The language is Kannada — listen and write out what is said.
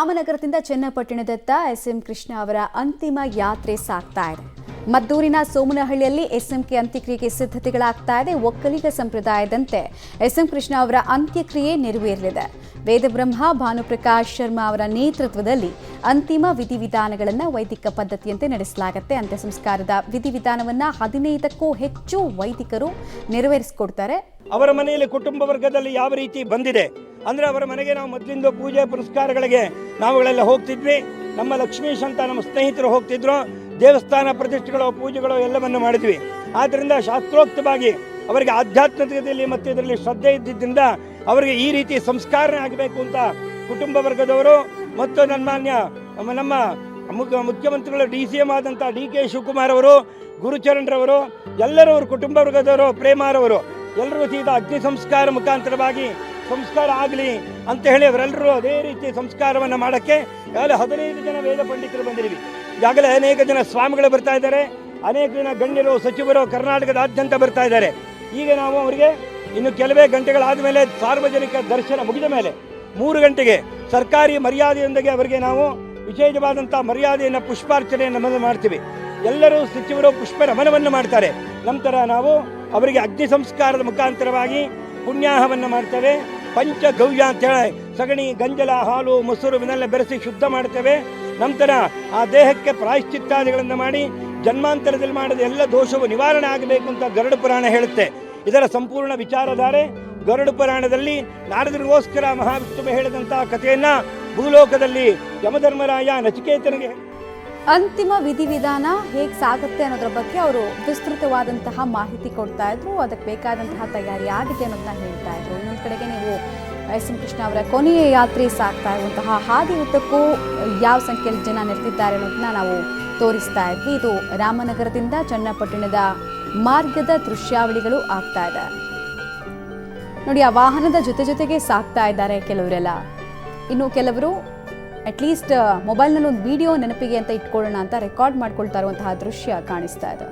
ರಾಮನಗರದಿಂದ ಚನ್ನಪಟ್ಟಣದತ್ತ ಎಸ್ಎಂ ಕೃಷ್ಣ ಅವರ ಅಂತಿಮ ಯಾತ್ರೆ ಸಾಗ್ತಾ ಇದೆ. ಮದ್ದೂರಿನ ಸೋಮನಹಳ್ಳಿಯಲ್ಲಿ ಎಸ್ಎಂಕೆ ಅಂತ್ಯಕ್ರಿಯೆಗೆ ಸಿದ್ಧತೆಗಳಾಗ್ತಾ ಇದೆ. ಒಕ್ಕಲಿಗ ಸಂಪ್ರದಾಯದಂತೆ ಎಸ್ಎಂ ಕೃಷ್ಣ ಅವರ ಅಂತ್ಯಕ್ರಿಯೆ ನೆರವೇರಲಿದೆ. ವೇದಬ್ರಹ್ಮ ಭಾನುಪ್ರಕಾಶ್ ಶರ್ಮಾ ಅವರ ನೇತೃತ್ವದಲ್ಲಿ ಅಂತಿಮ ವಿಧಿವಿಧಾನಗಳನ್ನು ವೈದಿಕ ಪದ್ಧತಿಯಂತೆ ನಡೆಸಲಾಗುತ್ತೆ. ಅಂತ್ಯ ಸಂಸ್ಕಾರದ ವಿಧಿವಿಧಾನವನ್ನು 15ಕ್ಕೂ ಹೆಚ್ಚು ವೈದಿಕರು ನೆರವೇರಿಸಿಕೊಡ್ತಾರೆ. ಅವರ ಮನೆಯಲ್ಲಿ ಕುಟುಂಬ ವರ್ಗದಲ್ಲಿ ಯಾವ ರೀತಿ ಬಂದಿದೆ ಅಂದ್ರೆ ಅವರ ಮನೆಗೆ ನಾವು ಮೊದಲಿಂದ ಪೂಜೆ ಪುರಸ್ಕಾರಗಳಿಗೆ ನಾವುಗಳೆಲ್ಲ ಹೋಗ್ತಿದ್ವಿ. ನಮ್ಮ ಲಕ್ಷ್ಮೀಶ್ ಅಂತ ನಮ್ಮ ಸ್ನೇಹಿತರು ಹೋಗ್ತಿದ್ರು. ದೇವಸ್ಥಾನ ಪ್ರತಿಷ್ಠೆಗಳು ಪೂಜೆಗಳು ಎಲ್ಲವನ್ನು ಮಾಡಿದ್ವಿ. ಆದ್ದರಿಂದ ಶಾಸ್ತ್ರೋಕ್ತವಾಗಿ ಅವರಿಗೆ ಆಧ್ಯಾತ್ಮಿಕತೆಯಲ್ಲಿ ಮತ್ತು ಇದರಲ್ಲಿ ಶ್ರದ್ಧೆ ಇದ್ದಿದ್ದರಿಂದ ಅವರಿಗೆ ಈ ರೀತಿ ಸಂಸ್ಕಾರ ಆಗಬೇಕು ಅಂತ ಕುಟುಂಬ ವರ್ಗದವರು ಮತ್ತು ನಮ್ಮ ಮುಖ್ಯಮಂತ್ರಿಗಳು DCM ಆದಂಥ DK ಶಿವಕುಮಾರ್ ಅವರು, ಗುರುಚರಣ್ರವರು, ಎಲ್ಲರೂ ಅವರು ಕುಟುಂಬ ವರ್ಗದವರು, ಪ್ರೇಮಾರವರು ಎಲ್ಲರೂ ಸೀದಾ ಅಗ್ನಿ ಸಂಸ್ಕಾರ ಮುಖಾಂತರವಾಗಿ ಸಂಸ್ಕಾರ ಆಗಲಿ ಅಂತ ಹೇಳಿ ಅವರೆಲ್ಲರೂ ಅದೇ ರೀತಿ ಸಂಸ್ಕಾರವನ್ನು ಮಾಡೋಕ್ಕೆ ಈಗಾಗಲೇ 15 ಜನ ವೇದ ಪಂಡಿತರು ಬಂದಿದ್ದೀವಿ. ಈಗಾಗಲೇ ಅನೇಕ ಜನ ಸ್ವಾಮಿಗಳು ಬರ್ತಾ ಇದ್ದಾರೆ, ಅನೇಕ ಜನ ಗಣ್ಯರು ಸಚಿವರು ಕರ್ನಾಟಕದಾದ್ಯಂತ ಬರ್ತಾ ಇದ್ದಾರೆ. ಈಗ ನಾವು ಅವರಿಗೆ ಇನ್ನು ಕೆಲವೇ ಗಂಟೆಗಳಾದ ಮೇಲೆ ಸಾರ್ವಜನಿಕ ದರ್ಶನ ಮುಗಿದ ಮೇಲೆ 3 ಗಂಟೆಗೆ ಸರ್ಕಾರಿ ಮರ್ಯಾದೆಯೊಂದಿಗೆ ಅವರಿಗೆ ನಾವು ವಿಶೇಷವಾದಂಥ ಮರ್ಯಾದೆಯನ್ನು ಪುಷ್ಪಾರ್ಚನೆಯನ್ನು ಮಾಡ್ತೀವಿ. ಎಲ್ಲರೂ ಸಚಿವರು ಪುಷ್ಪ ನಮನವನ್ನು ಮಾಡ್ತಾರೆ. ನಂತರ ನಾವು ಅವರಿಗೆ ಅಗ್ನಿ ಸಂಸ್ಕಾರದ ಮುಖಾಂತರವಾಗಿ ಪುಣ್ಯಾಹವನ್ನು ಮಾಡ್ತೇವೆ. ಪಂಚಗವ್ಯ ಅಂತೇಳಿ ಸಗಣಿ, ಗಂಜಲ, ಹಾಲು, ಮೊಸರು ಇವನ್ನೆಲ್ಲ ಬೆರೆಸಿ ಶುದ್ಧ ಮಾಡ್ತೇವೆ. ನಂತರ ಆ ದೇಹಕ್ಕೆ ಪ್ರಾಯಶ್ಚಿತ್ತಾದಿಗಳನ್ನು ಮಾಡಿ ಜನ್ಮಾಂತರದಲ್ಲಿ ಮಾಡಿದ ಎಲ್ಲ ದೋಷವು ನಿವಾರಣೆ ಆಗಬೇಕು ಅಂತ ಗರುಡ ಪುರಾಣ ಹೇಳುತ್ತೆ. ಇದರ ಸಂಪೂರ್ಣ ವಿಚಾರಧಾರೆ ಗರುಡ ಪುರಾಣದಲ್ಲಿ ನಾರದರಿಗೋಸ್ಕರ ಮಹಾವಿಷ್ಣುವು ಹೇಳಿದಂತಹ ಕಥೆಯನ್ನ ಭೂಲೋಕದಲ್ಲಿ ಯಮಧರ್ಮರಾಯ ನಚಿಕೇತನಿಗೆ ಅಂತಿಮ ವಿಧಿವಿಧಾನ ಹೇಗೆ ಸಾಗುತ್ತೆ ಅನ್ನೋದ್ರ ಬಗ್ಗೆ ಅವರು ವಿಸ್ತೃತವಾದಂತಹ ಮಾಹಿತಿ ಕೊಡ್ತಾ ಇದ್ರು. ಅದಕ್ಕೆ ಬೇಕಾದಂತಹ ತಯಾರಿ ಆಗಿದೆ ಅನ್ನೋದನ್ನ ಹೇಳ್ತಾ ಇದ್ರು. ಇನ್ನೊಂದು ಕಡೆಗೆ ನೀವು ಎಸ್ಎಂ ಕೃಷ್ಣ ಅವರ ಕೊನೆಯ ಯಾತ್ರೆ ಸಾಗ್ತಾ ಇರುವಂತಹ ಹಾದಿ ಉದ್ದಕ್ಕೂ ಯಾವ ಸಂಖ್ಯೆಯಲ್ಲಿ ಜನ ನೆರೆದಿದ್ದಾರೆ ಅನ್ನೋದನ್ನ ನಾವು ತೋರಿಸ್ತಾ ಇದ್ವಿ. ಇದು ರಾಮನಗರದಿಂದ ಚನ್ನಪಟ್ಟಣದ ಮಾರ್ಗದ ದೃಶ್ಯಾವಳಿಗಳು ಆಗ್ತಾ ಇದೆ. ನೋಡಿ, ಆ ವಾಹನದ ಜೊತೆಗೆ ಸಾಗ್ತಾ ಇದ್ದಾರೆ ಕೆಲವರೆಲ್ಲ. ಇನ್ನು ಕೆಲವರು ಅಟ್ಲೀಸ್ಟ್ ಮೊಬೈಲ್ನಲ್ಲಿ ಒಂದು ವಿಡಿಯೋ ನೆನಪಿಗೆ ಅಂತ ಇಟ್ಕೊಳ್ಳೋಣ ಅಂತ ರೆಕಾರ್ಡ್ ಮಾಡ್ಕೊಳ್ತಾ ಇರುವಂತಹ ದೃಶ್ಯ ಕಾಣಿಸ್ತಾ ಇದೆ.